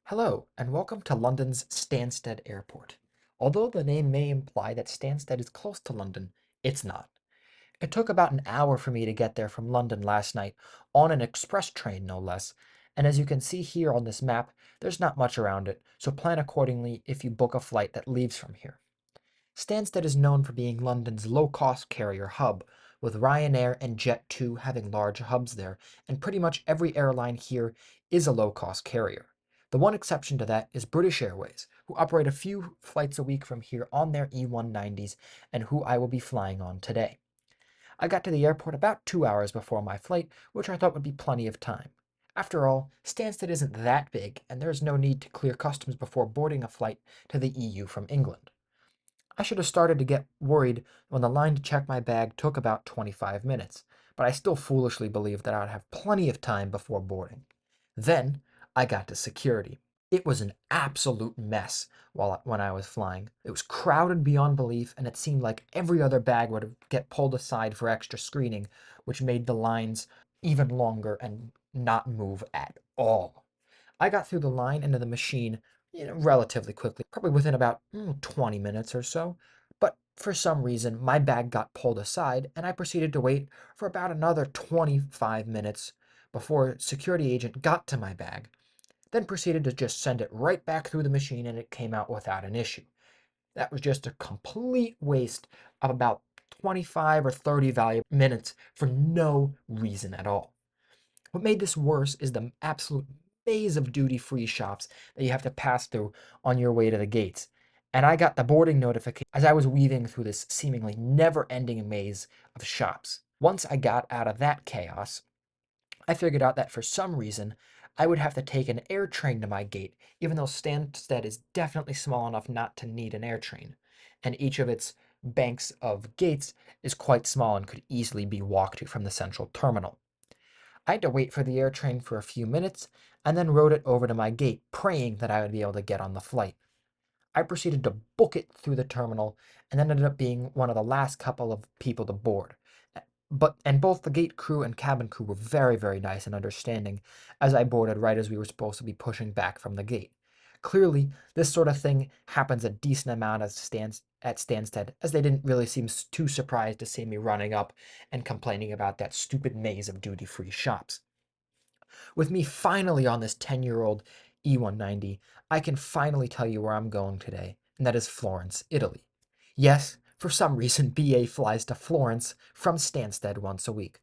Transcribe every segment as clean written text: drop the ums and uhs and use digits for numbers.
Hello, and welcome to London's Stansted Airport. Although the name may imply that Stansted is close to London, it's not. It took about an hour for me to get there from London last night, on an express train no less, and as you can see here on this map, there's not much around it, so plan accordingly if you book a flight that leaves from here. Stansted is known for being London's low-cost carrier hub, with Ryanair and Jet2 having large hubs there, and pretty much every airline here is a low-cost carrier. The one exception to that is British Airways, who operate a few flights a week from here on their E190s and who I will be flying on today. I got to the airport about 2 hours before my flight, which I thought would be plenty of time. After all, Stansted isn't that big, and there's no need to clear customs before boarding a flight to the EU from England. I should have started to get worried when the line to check my bag took about 25 minutes, but I still foolishly believed that I would have plenty of time before boarding. Then I got to security. It was an absolute mess when I was flying. It was crowded beyond belief, and it seemed like every other bag would get pulled aside for extra screening, which made the lines even longer and not move at all. I got through the line into the machine, relatively quickly, probably within about 20 minutes or so. But for some reason, my bag got pulled aside, and I proceeded to wait for about another 25 minutes before a security agent got to my bag, then proceeded to just send it right back through the machine, and it came out without an issue. That was just a complete waste of about 25 or 30 valuable minutes for no reason at all. What made this worse is the absolute maze of duty-free shops that you have to pass through on your way to the gates. And I got the boarding notification as I was weaving through this seemingly never-ending maze of shops. Once I got out of that chaos, I figured out that for some reason, I would have to take an air train to my gate, even though Stansted is definitely small enough not to need an air train. And each of its banks of gates is quite small and could easily be walked to from the central terminal. I had to wait for the air train for a few minutes and then rode it over to my gate, praying that I would be able to get on the flight. I proceeded to book it through the terminal and then ended up being one of the last couple of people to board. And both the gate crew and cabin crew were very, very nice and understanding as I boarded right as we were supposed to be pushing back from the gate. Clearly, this sort of thing happens a decent amount at Stansted, as they didn't really seem too surprised to see me running up and complaining about that stupid maze of duty-free shops. With me finally on this 10-year-old E190, I can finally tell you where I'm going today, and that is Florence, Italy. Yes, for some reason, BA flies to Florence from Stansted once a week.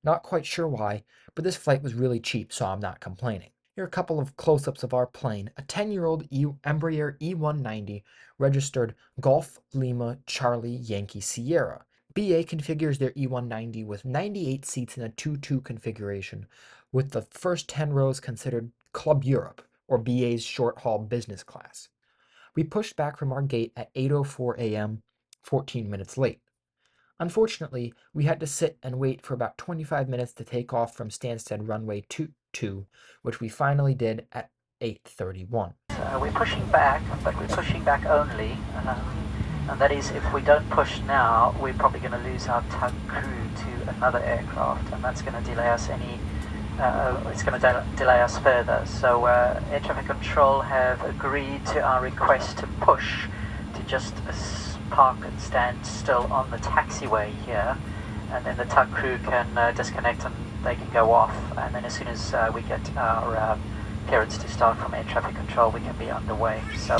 Not quite sure why, but this flight was really cheap, so I'm not complaining. Here are a couple of close-ups of our plane, a 10-year-old Embraer E190 registered Golf Lima Charlie Yankee Sierra. BA configures their E190 with 98 seats in a 2-2 configuration, with the first 10 rows considered Club Europe, or BA's short-haul business class. We pushed back from our gate at 8:04 a.m., 14 minutes late. Unfortunately, we had to sit and wait for about 25 minutes to take off from Stansted runway 22, which we finally did at 8:31. We're pushing back, but we're pushing back only, and that is if we don't push now, we're probably going to lose our tug crew to another aircraft, and that's going to delay us it's going to delay us further. So air traffic control have agreed to our request to push, to just park and stand still on the taxiway here, and then the tug crew can disconnect and they can go off, and then as soon as we get our clearance to start from air traffic control, we can be underway. So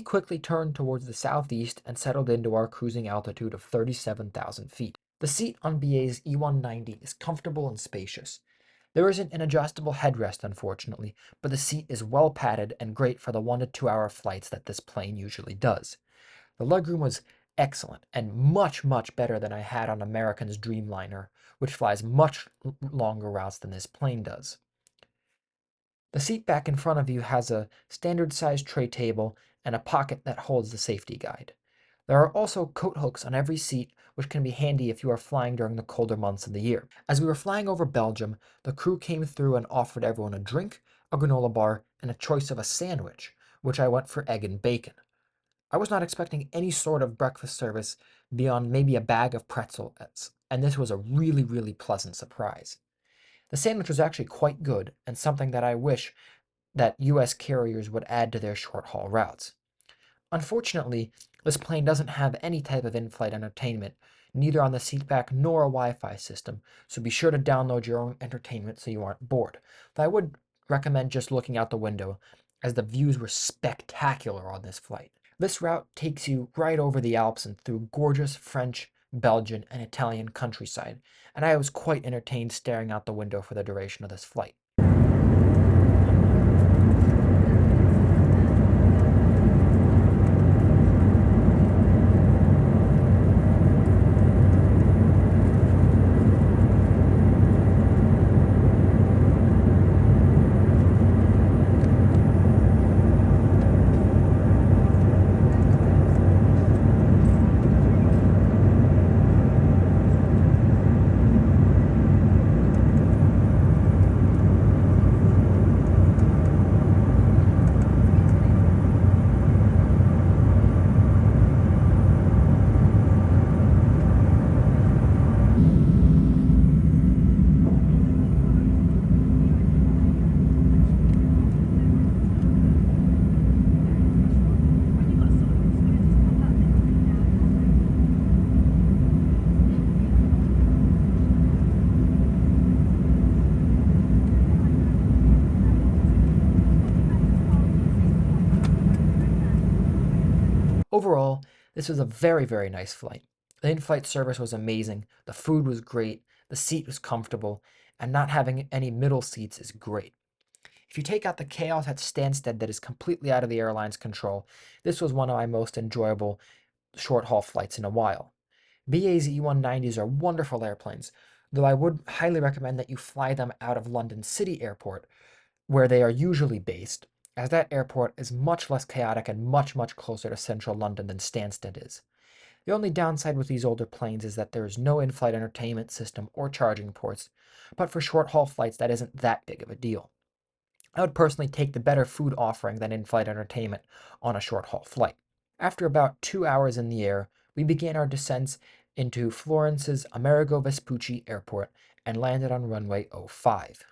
quickly turned towards the southeast and settled into our cruising altitude of 37,000 feet. The seat on BA's E190 is comfortable and spacious. There isn't an adjustable headrest, unfortunately, but the seat is well padded and great for the 1 to 2 hour flights that this plane usually does. The legroom was excellent and much, much better than I had on American's Dreamliner, which flies much longer routes than this plane does. The seat back in front of you has a standard sized tray table and a pocket that holds the safety guide. There are also coat hooks on every seat, which can be handy if you are flying during the colder months of the year. As we were flying over Belgium, the crew came through and offered everyone a drink, a granola bar, and a choice of a sandwich, which I went for egg and bacon. I was not expecting any sort of breakfast service beyond maybe a bag of pretzels, and this was a really, really pleasant surprise. The sandwich was actually quite good and something that I wish that US carriers would add to their short-haul routes. Unfortunately, this plane doesn't have any type of in-flight entertainment, neither on the seatback nor a Wi-Fi system, so be sure to download your own entertainment so you aren't bored. But I would recommend just looking out the window, as the views were spectacular on this flight. This route takes you right over the Alps and through gorgeous French, Belgian, and Italian countryside, and I was quite entertained staring out the window for the duration of this flight. Overall, this was a very, very nice flight. The in-flight service was amazing, the food was great, the seat was comfortable, and not having any middle seats is great. If you take out the chaos at Stansted that is completely out of the airline's control, this was one of my most enjoyable short-haul flights in a while. BA's E190s are wonderful airplanes, though I would highly recommend that you fly them out of London City Airport, where they are usually based, as that airport is much less chaotic and much, much closer to central London than Stansted is. The only downside with these older planes is that there is no in-flight entertainment system or charging ports, but for short-haul flights that isn't that big of a deal. I would personally take the better food offering than in-flight entertainment on a short-haul flight. After about 2 hours in the air, we began our descents into Florence's Amerigo Vespucci Airport and landed on runway 05.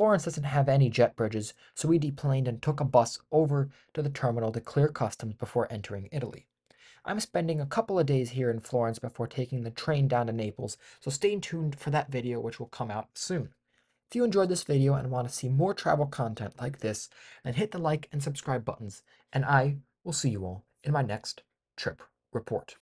Florence doesn't have any jet bridges, so we deplaned and took a bus over to the terminal to clear customs before entering Italy. I'm spending a couple of days here in Florence before taking the train down to Naples, so stay tuned for that video which will come out soon. If you enjoyed this video and want to see more travel content like this, then hit the like and subscribe buttons, and I will see you all in my next trip report.